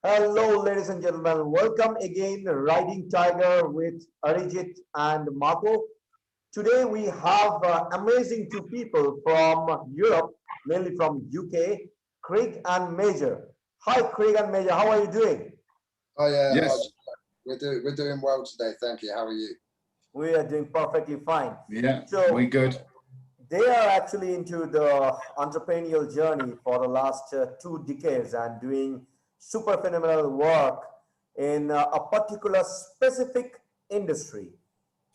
Hello, ladies and gentlemen. Welcome again, Riding Tiger with Arijit and Marco. Today we have amazing two people from Europe, mainly from UK, Craig and Major. Hi, Craig and Major. How are you doing? Oh yeah, Yes. we're doing well today. Thank you. How are you? We are doing perfectly fine. Yeah, So we good. they are actually into the entrepreneurial journey for the last 2 decades and doing super phenomenal work in a particular specific industry.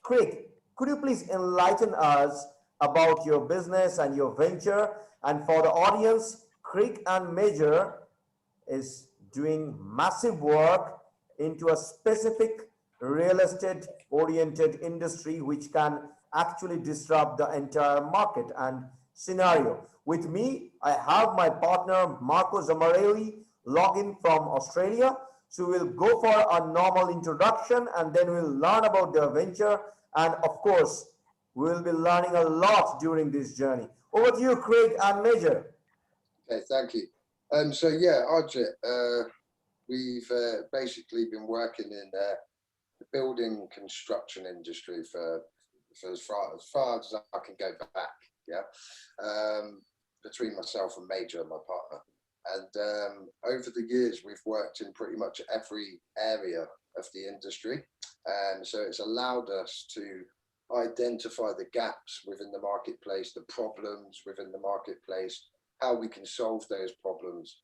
Craig, could you please enlighten us about your business and your venture? And for the audience, Craig and Major is doing massive work into a specific real estate oriented industry which can actually disrupt the entire market and scenario. With me, I have my partner Marco Zamarelli log in from Australia. So we'll go for a normal introduction and then we'll learn about their venture. And of course, we'll be learning a lot during this journey. Over to you, Craig and Major. Okay, thank you. So yeah, Arjit, we've basically been working in the building construction industry for as far as I can go back. Yeah, between myself and Major, my partner. And over the years, we've worked in pretty much every area of the industry. So it's allowed us to identify the gaps within the marketplace, the problems within the marketplace, how we can solve those problems.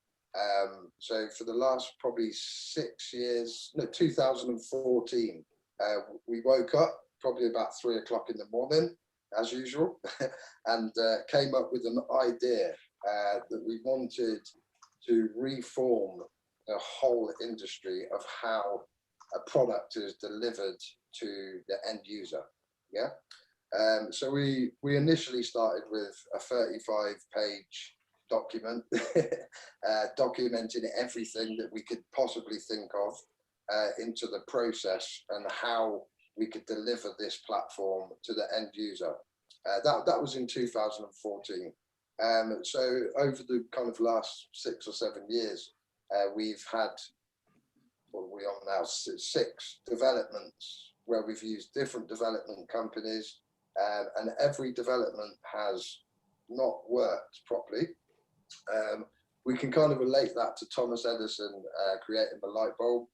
So for the last probably 6 years, no, 2014, we woke up probably about 3 o'clock in the morning, as usual, and came up with an idea that we wanted to reform the whole industry of how a product is delivered to the end user. Yeah. So we initially started with a 35-page document, documenting everything that we could possibly think of into the process and how we could deliver this platform to the end user. That was in 2014. So over the kind of last 6 or 7 years, we've had, what are we on now, 6 developments where we've used different development companies, and every development has not worked properly. We can kind of relate that to Thomas Edison creating the light bulb.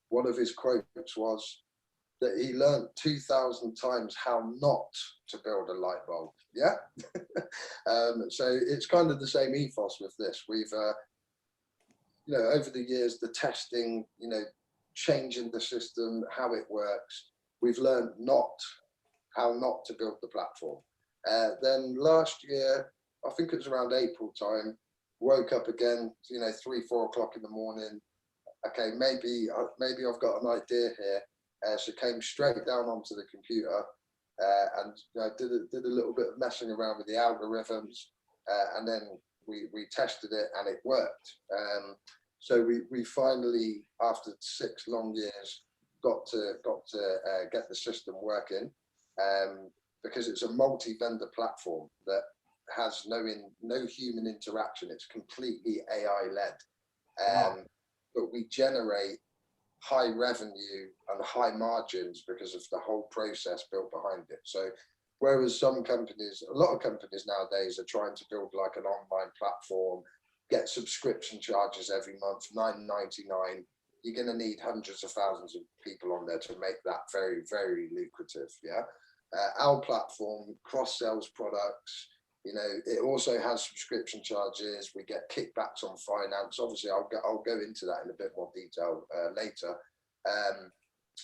One of his quotes was that he learned 2,000 times how not to build a light bulb. Yeah. So it's kind of the same ethos with this. We've, over the years, the testing, changing the system, how it works. We've learned how not to build the platform. Then last year, I think it was around April time, woke up again, 3, 4 o'clock in the morning. Okay, maybe I've got an idea here. So came straight down onto the computer and did a little bit of messing around with the algorithms, and then we tested it and it worked. So we finally, after 6 long years, got to get the system working, because it's a multi-vendor platform that has no human interaction. It's completely AI led, but we generate high revenue and high margins because of the whole process built behind it. So whereas a lot of companies nowadays are trying to build like an online platform, get subscription charges every month, $9.99, you're going to need hundreds of thousands of people on there to make that very, very lucrative. Yeah. Our platform cross-sells products. It also has subscription charges. We get kickbacks on finance. Obviously, I'll go into that in a bit more detail later.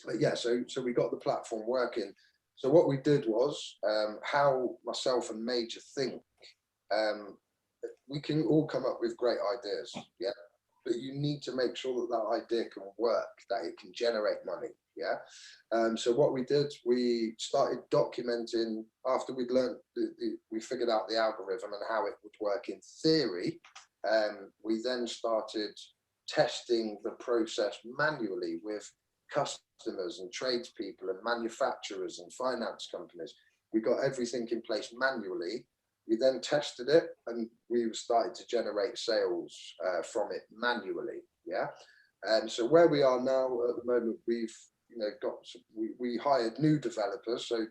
But yeah, so we got the platform working. So what we did was, how myself and Major think, we can all come up with great ideas, yeah, but you need to make sure that that idea can work, that it can generate money. Yeah. So what we did, we started documenting after we'd learned, we figured out the algorithm and how it would work in theory. We then started testing the process manually with customers and tradespeople and manufacturers and finance companies. We got everything in place manually. We then tested it and we started to generate sales from it manually. Yeah. So where we are now at the moment, we've we hired new developers, so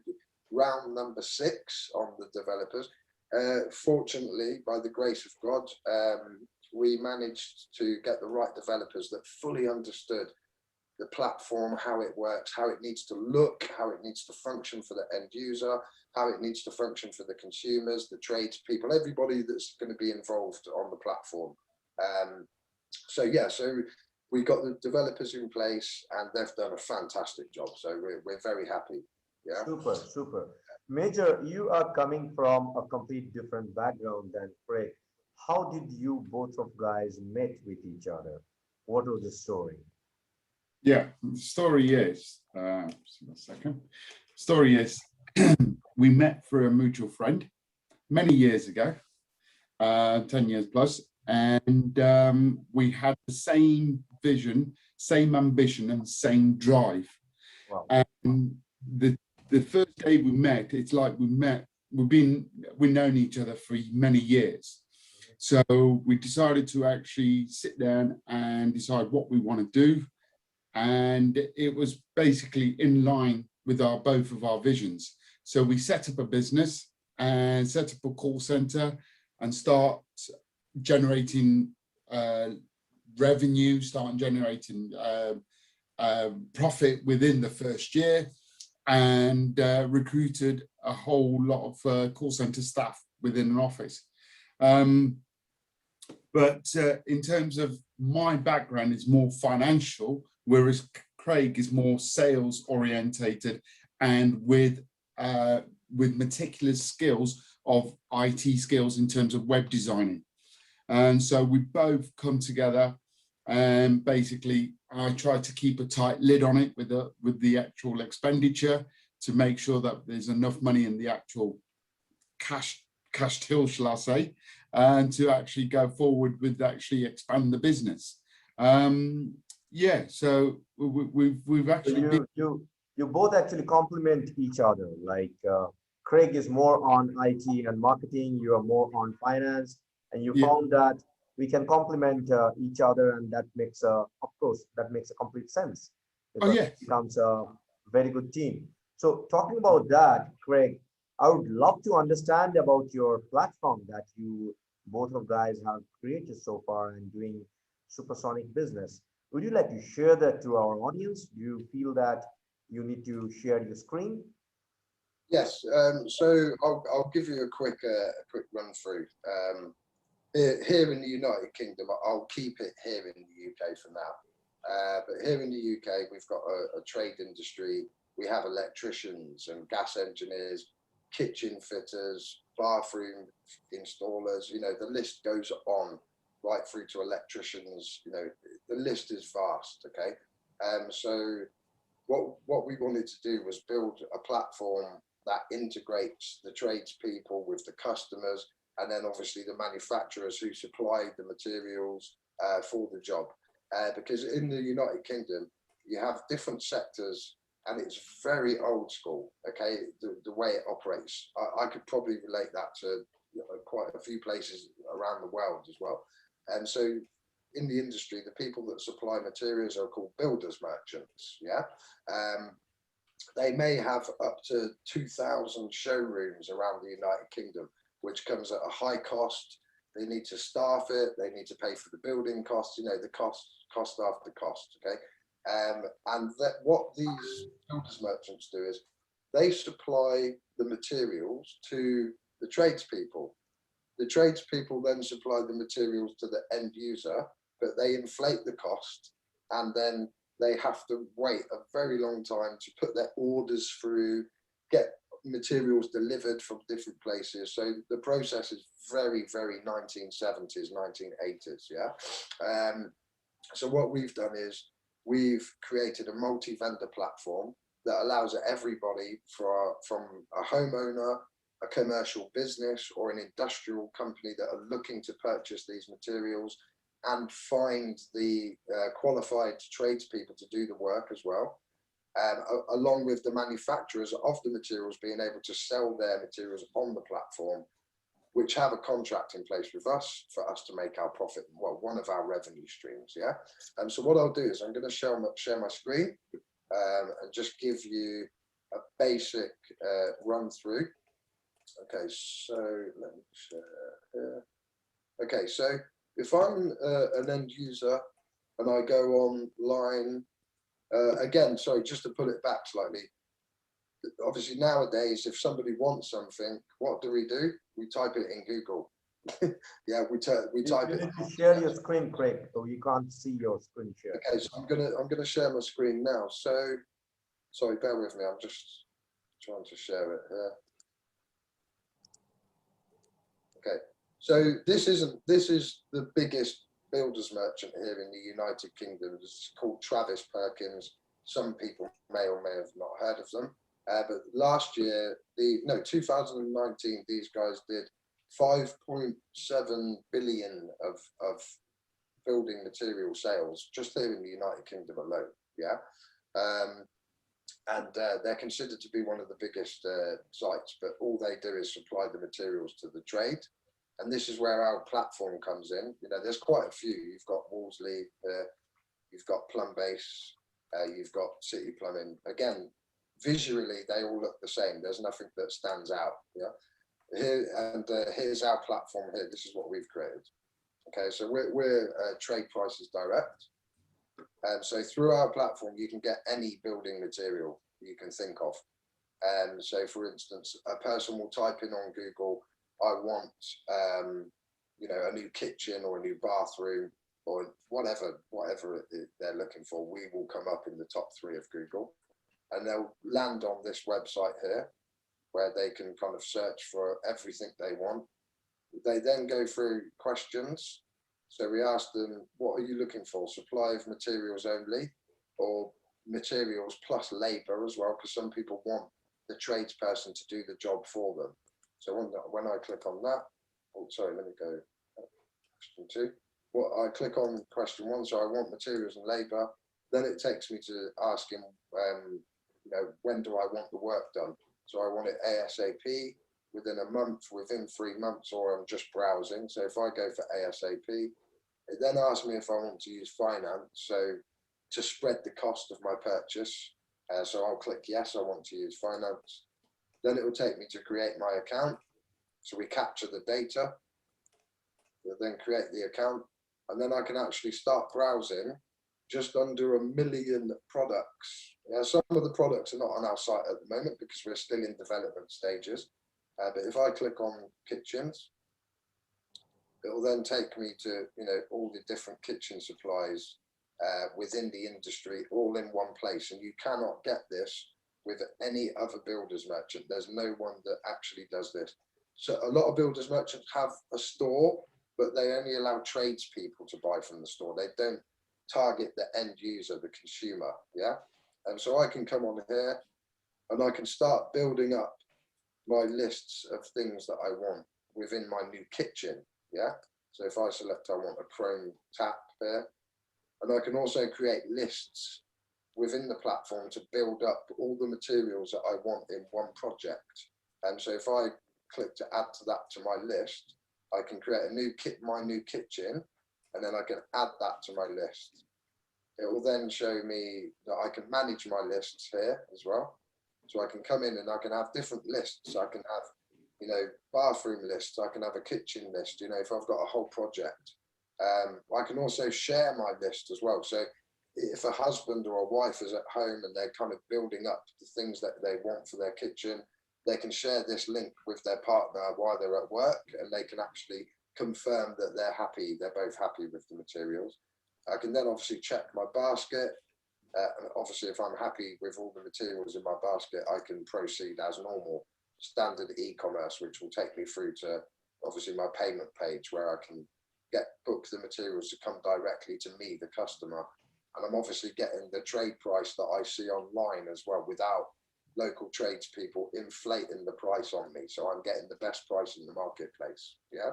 round number 6 on the developers. Fortunately, by the grace of God, we managed to get the right developers that fully understood the platform, how it works, how it needs to look, how it needs to function for the end user, how it needs to function for the consumers, the tradespeople, everybody that's going to be involved on the platform. So we got the developers in place, and they've done a fantastic job. So we're very happy. Yeah. Super, super. Major, you are coming from a complete different background than Craig. How did you both of guys met with each other? What was the story? Yeah, the story is, just a second. Story is, we met through a mutual friend many years ago, 10 years plus, and we had the same vision, same ambition, and same drive. Wow. And the first day we met, it's like we've known each other for many years. So we decided to actually sit down and decide what we want to do. And it was basically in line with both of our visions. So we set up a business and set up a call center and start generating revenue, start generating profit within the first year, and recruited a whole lot of call center staff within an office. But in terms of my background, is more financial, whereas Craig is more sales orientated and with meticulous skills of IT skills in terms of web designing. And so we both come together, and basically I try to keep a tight lid on it with the actual expenditure to make sure that there's enough money in the actual cash till, shall I say, and to actually go forward with actually expand the business. Yeah, so we've actually you both actually complement each other. Like Craig is more on IT and marketing, you are more on finance, and you found that we can complement each other, and that makes of course that makes a complete sense, because it becomes a very good team. So talking about that, Craig, I would love to understand about your platform that you both of guys have created so far and doing supersonic business. Would you like to share that to our audience? Do you feel that you need to share your screen? Yes. So I'll give you a quick run through. Here in the United Kingdom, I'll keep it here in the UK for now. But here in the UK, we've got a trade industry. We have electricians and gas engineers, kitchen fitters, bathroom installers. You know, the list goes on right through to electricians. You know, the list is vast. Okay. So what we wanted to do was build a platform that integrates the tradespeople with the customers, and then obviously the manufacturers who supply the materials for the job. Because in the United Kingdom, you have different sectors, and it's very old school, okay, the way it operates. I could probably relate that to quite a few places around the world as well. And so in the industry, the people that supply materials are called builders merchants, yeah? They may have up to 2,000 showrooms around the United Kingdom, which comes at a high cost. They need to staff it, they need to pay for the building costs, you know, the cost after cost, okay? And what these builders merchants do is they supply the materials to the tradespeople. The tradespeople then supply the materials to the end user, but they inflate the cost, and then they have to wait a very long time to put their orders through, get materials delivered from different places. So the process is very, very 1970s, 1980s, yeah? So what we've done is we've created a multi-vendor platform that allows everybody from a homeowner, a commercial business, or an industrial company that are looking to purchase these materials and find the qualified tradespeople to do the work as well, along with the manufacturers of the materials being able to sell their materials on the platform which have a contract in place with us for us to make our profit, well, one of our revenue streams, yeah? So what I'll do is I'm going to share my screen and just give you a basic run through. Okay, so let me share here. Okay, so if I'm an end user and I go online, again, sorry, just to pull it back slightly, obviously nowadays, if somebody wants something, what do? We type it in Google. Yeah, we type You it. need to share your screen, Craig, so you can't see your screen share. Okay, so I'm gonna share my screen now. So, sorry, bear with me. I'm just trying to share it here. Okay, so this is the biggest builders merchant here in the United Kingdom. It's called Travis Perkins. Some people may or may have not heard of them. But last year, 2019, these guys did 5.7 billion of building material sales just here in the United Kingdom alone. Yeah, and they're considered to be one of the biggest sites. But all they do is supply the materials to the trade, and this is where our platform comes in. You know, there's quite a few. You've got Wolseley, you've got Plumbase, you've got City Plumbing. Again, visually they all look the same. There's nothing that stands out. Yeah, here and here's our platform here. This is what we've created. Okay, so we're trade prices direct, and so through our platform you can get any building material you can think of. And so, for instance, a person will type in on Google, "I want, a new kitchen or a new bathroom," or whatever they're looking for. We will come up in the top 3 of Google. And they'll land on this website here where they can kind of search for everything they want. They then go through questions. So we ask them, what are you looking for? Supply of materials only, or materials plus labor as well? Because some people want the tradesperson to do the job for them. So when I click on that, let me go question 2. Well, I click on question 1, so I want materials and labor. Then it takes me to asking, when do I want the work done? So I want it ASAP, within a month, within 3 months, or I'm just browsing. So if I go for ASAP, it then asks me if I want to use finance, so to spread the cost of my purchase. So I'll click yes, I want to use finance. Then it will take me to create my account. So we capture the data, we'll then create the account, and then I can actually start browsing just under 1 million products. Some of the products are not on our site at the moment because we're still in development stages. But if I click on kitchens, it will then take me to all the different kitchen supplies within the industry, all in one place. And you cannot get this with any other builders merchant. There's no one that actually does this. So a lot of builders merchants have a store, but they only allow tradespeople to buy from the store. They don't target the end user, the consumer. Yeah. And so I can come on here and I can start building up my lists of things that I want within my new kitchen. Yeah. So if I select, I want a chrome tap here, and I can also create lists within the platform to build up all the materials that I want in one project. And so if I click to add to that to my list, I can create my new kitchen, and then I can add that to my list. It will then show me that I can manage my lists here as well. So I can come in and I can have different lists. I can have, bathroom lists. I can have a kitchen list, if I've got a whole project. I can also share my list as well. So if a husband or a wife is at home and they're kind of building up the things that they want for their kitchen, they can share this link with their partner while they're at work, and they can actually confirm that they're both happy with the materials. I can then obviously check my basket. Obviously, if I'm happy with all the materials in my basket, I can proceed as normal, standard e-commerce, which will take me through to obviously my payment page where I can book the materials to come directly to me, the customer. And I'm obviously getting the trade price that I see online as well, without local tradespeople inflating the price on me. So I'm getting the best price in the marketplace. Yeah.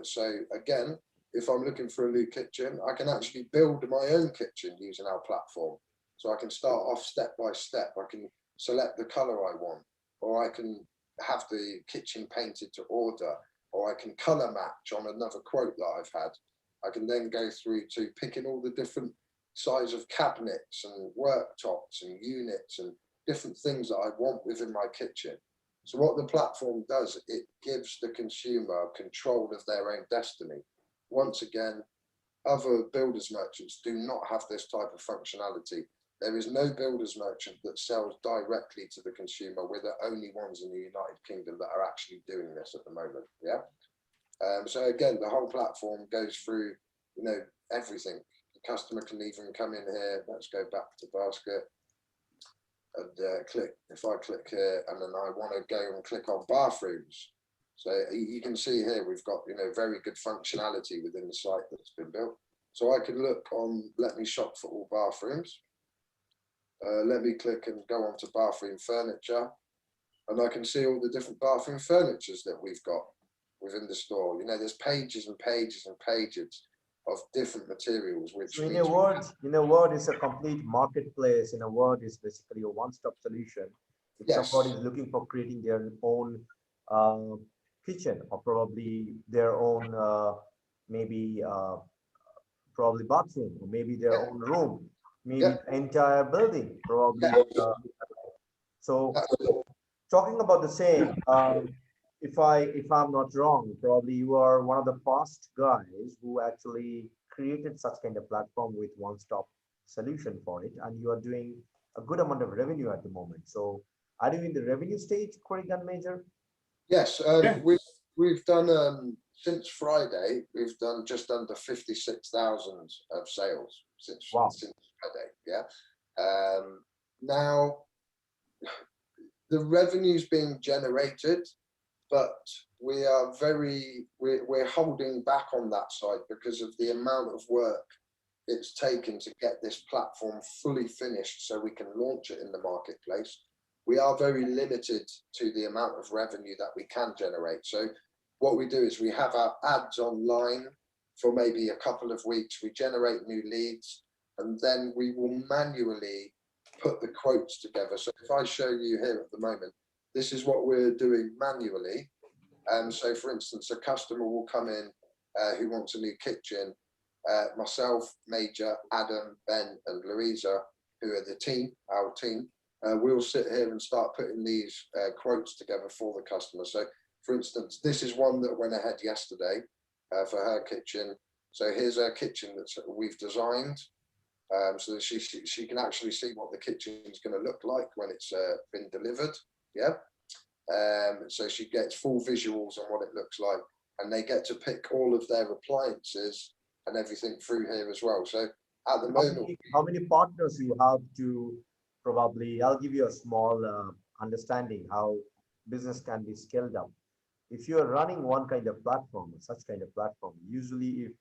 So again, if I'm looking for a new kitchen, I can actually build my own kitchen using our platform. So I can start off step by step. I can select the color I want, or I can have the kitchen painted to order, or I can color match on another quote that I've had. I can then go through to picking all the different size of cabinets and worktops and units and different things that I want within my kitchen. So what the platform does, it gives the consumer control of their own destiny. Once again, other builders merchants do not have this type of functionality. There is no builders merchant that sells directly to the consumer. We're the only ones in the United Kingdom that are actually doing this at the moment. Yeah. So again, the whole platform goes through, you know, everything. The customer can even come in here. Let's go back to basket and click. If I click here and then I want to go and click on bathrooms. So you can see here we've got, you know, very good functionality within the site that's been built. So I can look on, let me shop for all bathrooms. Let me click and go on to bathroom furniture, and I can see all the different bathroom furnitures that we've got within the store. You know, there's pages and pages and pages of different materials. Which So in a word, it's a complete marketplace. In a word, it's basically a one-stop solution. If yes, somebody is looking for creating their own kitchen, or probably their own probably bathroom, or maybe their yeah, own room, maybe yeah, the entire building, probably. yeah. So talking about the same, if I'm not wrong, probably you are one of the first guys who actually created such kind of platform with one-stop solution for it, and you are doing a good amount of revenue at the moment. So are you in the revenue stage, Craig and Major? Yes, Yeah. we've done since Friday. We've done just under 56,000 of sales since Wow. Friday. Yeah. Now the revenue's being generated, but we're holding back on that side because of the amount of work it's taken to get this platform fully finished so we can launch it in the marketplace. We are very limited to the amount of revenue that we can generate. So what we do is we have our ads online for maybe a couple of weeks. We generate new leads, and then we will manually put the quotes together. So if I show you here at the moment, this is what we're doing manually. So for instance, a customer will come in who wants a new kitchen. Myself, Major, Adam, Ben and Louisa, who are our team, we'll sit here and start putting these quotes together for the customer. So for instance, this is one that went ahead yesterday for her kitchen. So here's her kitchen that we've designed. So that she can actually see what the kitchen is going to look like when it's been delivered. Yeah. So she gets full visuals on what it looks like, and they get to pick all of their appliances and everything through here as well. So at the moment, how many partners you have to probably, I'll give you a small understanding how business can be scaled up. If you're running one kind of platform, such kind of platform, usually if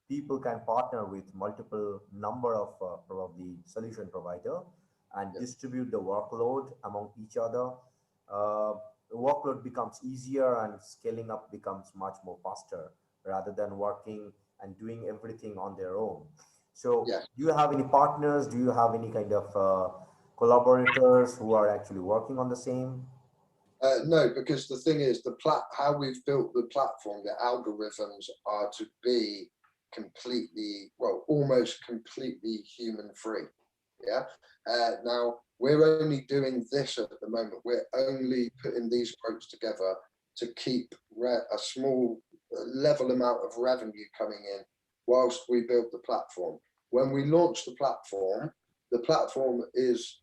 people can partner with multiple number of probably solution provider and distribute the workload among each other, the workload becomes easier and scaling up becomes much more faster rather than working and doing everything on their own. So do you have any partners? Do you have any kind of collaborators who are actually working on the same? no, because the thing is, how we've built the platform, the algorithms are to be completely, well, almost completely human free. Yeah. Now we're only doing this at the moment. We're only putting these quotes together to keep a small level amount of revenue coming in whilst we build the platform. When we launch the platform is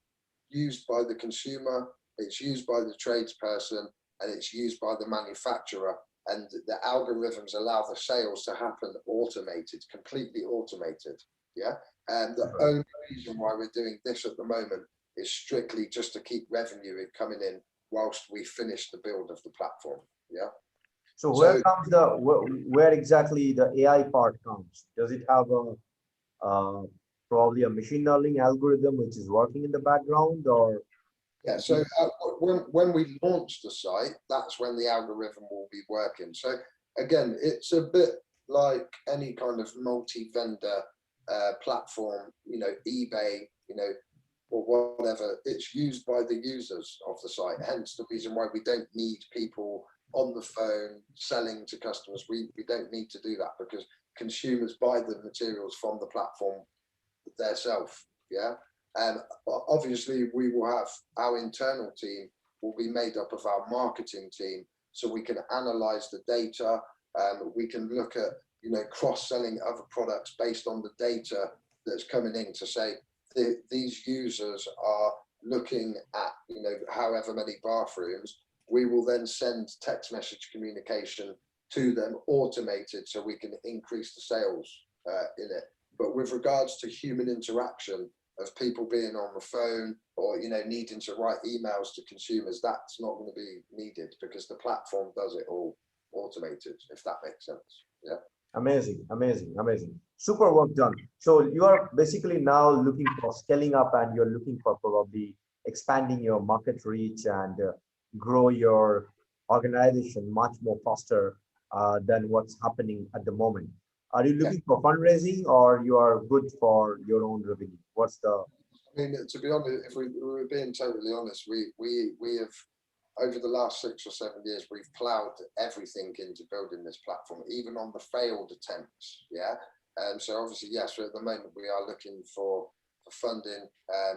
used by the consumer, it's used by the tradesperson, and it's used by the manufacturer. And the algorithms allow the sales to happen automated, completely automated. Yeah. And the only reason why we're doing this at the moment is strictly just to keep revenue coming in whilst we finish the build of the platform. Yeah. So where exactly the AI part comes? Does it have probably a machine learning algorithm which is working in the background, or? Yeah, so when we launch the site, that's when the algorithm will be working. So again, it's a bit like any kind of multi-vendor platform, you know, eBay, you know, or whatever, it's used by the users of the site. Hence the reason why we don't need people on the phone selling to customers. We don't need to do that, because consumers buy the materials from the platform themselves. Yeah. And obviously we will have our internal team will be made up of our marketing team, so we can analyze the data. We can look at, you know, cross-selling other products based on the data that's coming in to say these users are looking at, you know, however many bathrooms. We will then send text message communication to them automated, so we can increase the sales in it. But with regards to human interaction of people being on the phone or, you know, needing to write emails to consumers, that's not going to be needed, because the platform does it all automated, if that makes sense. Yeah. Amazing, amazing, amazing. Super work done. So you are basically now looking for scaling up, and you're looking for probably expanding your market reach and grow your organization much more faster than what's happening at the moment. Are you looking for fundraising, or you are good for your own revenue? What's the? I mean, to be honest, if we're being totally honest, we have, over the last 6 or 7 years, we've ploughed everything into building this platform, even on the failed attempts. Yeah. So obviously, yes, at the moment we are looking for funding,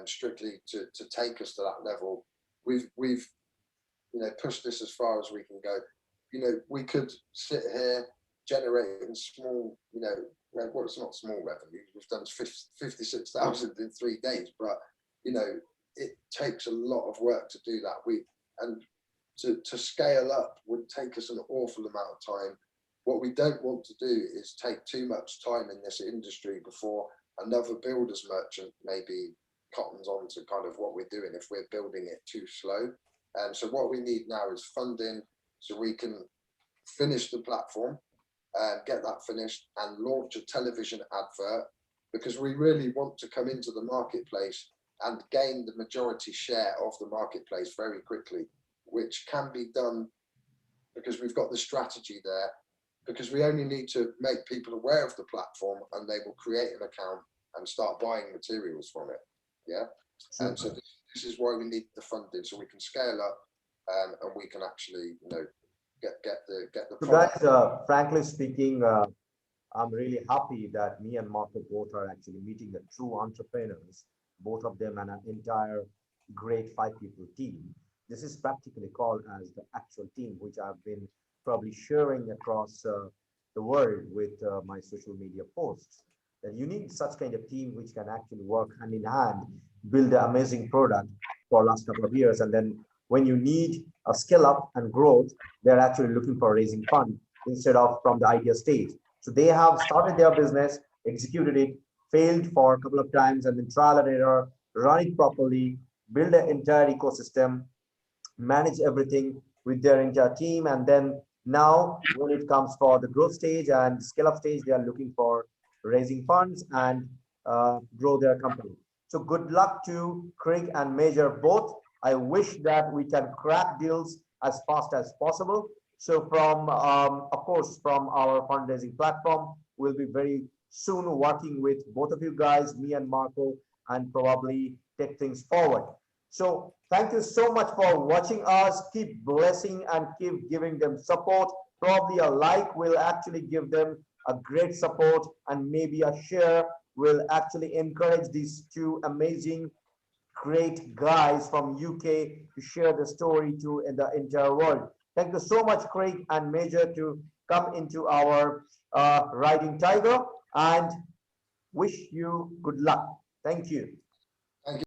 strictly to take us to that level. We've you know, pushed this as far as we can go. You know, we could sit here generating small, you know, well, it's not small revenue. We've done 56,000 in 3 days, but you know, it takes a lot of work to do that. And to scale up would take us an awful amount of time. What we don't want to do is take too much time in this industry before another builder's merchant maybe cottons on to kind of what we're doing if we're building it too slow. And so what we need now is funding, so we can finish the platform, get that finished, and launch a television advert, because we really want to come into the marketplace and gain the majority share of the marketplace very quickly, which can be done because we've got the strategy there, because we only need to make people aware of the platform and they will create an account and start buying materials from it. Yeah. And so this is why we need the funding, so we can scale up and we can actually, you know, get the So guys, frankly speaking, I'm really happy that me and Marco both are actually meeting the true entrepreneurs, both of them, and an entire great 5-people team. This is practically called as the actual team, which I've been probably sharing across the world with my social media posts. That you need such kind of team which can actually work hand in hand, build an amazing product for last couple of years, and then when you need a scale up and growth, they're actually looking for raising fund instead of from the idea stage. So they have started their business, executed it, failed for a couple of times, and then trial and error, run it properly, build an entire ecosystem, manage everything with their entire team, and then now when it comes for the growth stage and scale up stage, they are looking for raising funds and grow their company. So good luck to Craig and Major both. I wish that we can crack deals as fast as possible. So from, of course, from our fundraising platform, we'll be very soon working with both of you guys, me and Marco, and probably take things forward. So thank you so much for watching us. Keep blessing and keep giving them support. Probably a like will actually give them a great support, and maybe a share will actually encourage these two amazing great guys from UK to share the story to the entire world. Thank you so much, Craig and Major, to come into our Riding Tiger, and wish you good luck. Thank you. Thank you.